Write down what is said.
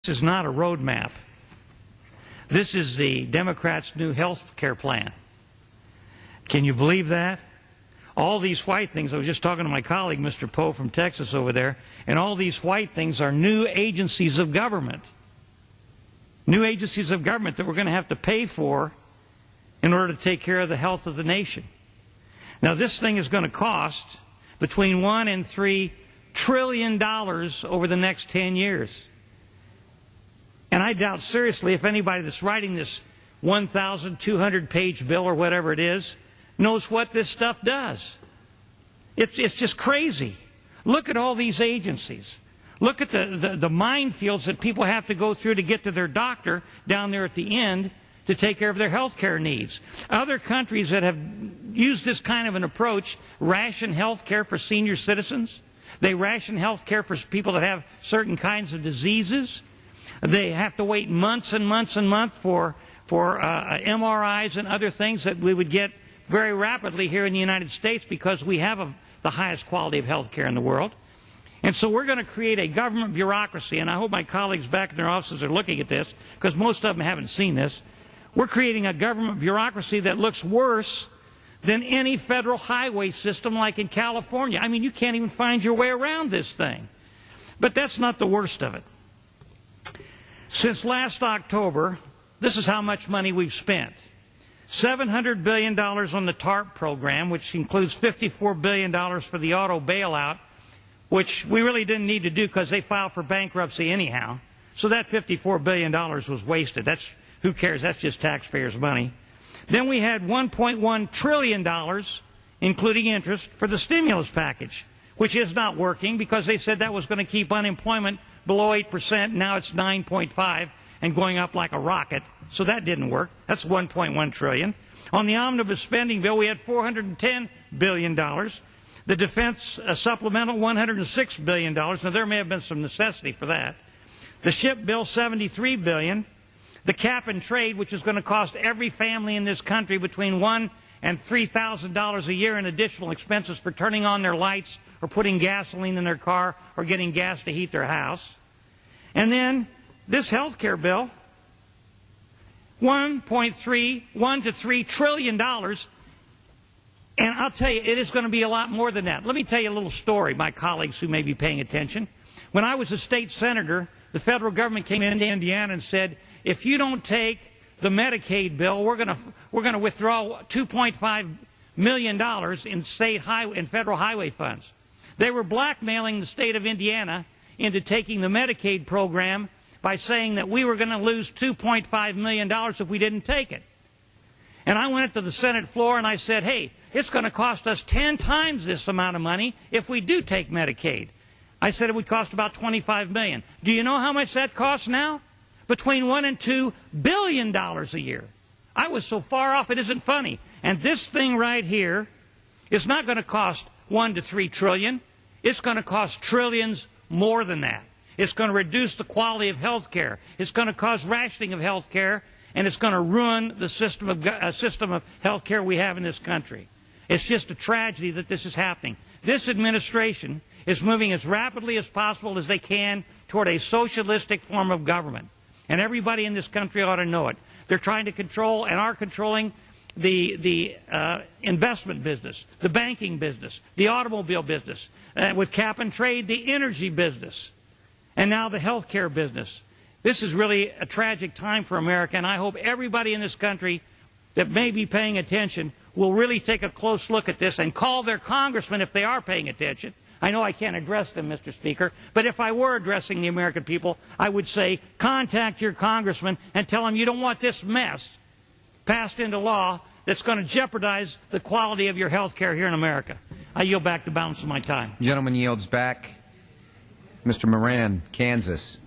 This is not a road map. This is the Democrats' new health care plan. Can you believe that? All these white things, I was just talking to my colleague, Mr. Poe from Texas over there, and all these white things are new agencies of government. New agencies of government that we're going to have to pay for in order to take care of the health of the nation. Now, this thing is going to cost between $1 and $3 trillion over the next 10 years. And I doubt seriously if anybody that's writing this 1,200-page bill or whatever it is knows what this stuff does. It's just crazy. Look at all these agencies. Look at the minefields that people have to go through to get to their doctor down there at the end to take care of their health care needs. Other countries that have used this kind of an approach ration health care for senior citizens. They ration health care for people that have certain kinds of diseases. They have to wait months and months and months for MRIs and other things that we would get very rapidly here in the United States because we have the highest quality of health care in the world. And so we're going to create a government bureaucracy, and I hope my colleagues back in their offices are looking at this because most of them haven't seen this. We're creating a government bureaucracy that looks worse than any federal highway system like in California. I mean, you can't even find your way around this thing. But that's not the worst of it. Since last October, this is how much money we've spent. $700 billion on the TARP program, which includes $54 billion for the auto bailout, which we really didn't need to do because they filed for bankruptcy anyhow. So that $54 billion was wasted. Who cares? That's just taxpayers' money. Then we had $1.1 trillion, including interest, for the stimulus package, which is not working because they said that was going to keep unemployment below 8%. Now it's 9.5% and going up like a rocket. So that didn't work. That's $1.1 trillion. On the omnibus spending bill, we had $410 billion. The defense supplemental, $106 billion. Now, there may have been some necessity for that. The ship bill, $73 billion. The cap and trade, which is going to cost every family in this country between $1,000 and $3,000 a year in additional expenses for turning on their lights or putting gasoline in their car or getting gas to heat their house. And then this health care bill, $1 to $3 trillion. And I'll tell you, it is going to be a lot more than that. Let me tell you a little story, my colleagues who may be paying attention. When I was a state senator, the federal government came into Indiana and said, if you don't take the Medicaid bill, we're going to withdraw $2.5 million in federal highway funds. They were blackmailing the state of Indiana into taking the Medicaid program by saying that we were going to lose $2.5 million if we didn't take it. And I went to the Senate floor and I said, hey, it's going to cost us 10 times this amount of money if we do take Medicaid. I said it would cost about $25 million. Do you know how much that costs now? Between $1 and $2 billion a year. I was so far off it isn't funny. And this thing right here is not going to cost $1 to $3 trillion. It's going to cost trillions more than that. It's going to reduce the quality of health care. It's going to cause rationing of health care, and it's going to ruin the system of health care we have in this country. It's just a tragedy that this is happening. This administration is moving as rapidly as possible as they can toward a socialistic form of government. And everybody in this country ought to know it. They're trying to control and are controlling the investment business, the banking business, the automobile business, with cap and trade, the energy business, and now the health care business. This is really a tragic time for America, and I hope everybody in this country that may be paying attention will really take a close look at this and call their congressman if they are paying attention. I know I can't address them, Mr. Speaker, but if I were addressing the American people, I would say contact your congressman and tell him you don't want this mess passed into law that's going to jeopardize the quality of your health care here in America. I yield back the balance of my time. Gentleman yields back. Mr. Moran, Kansas.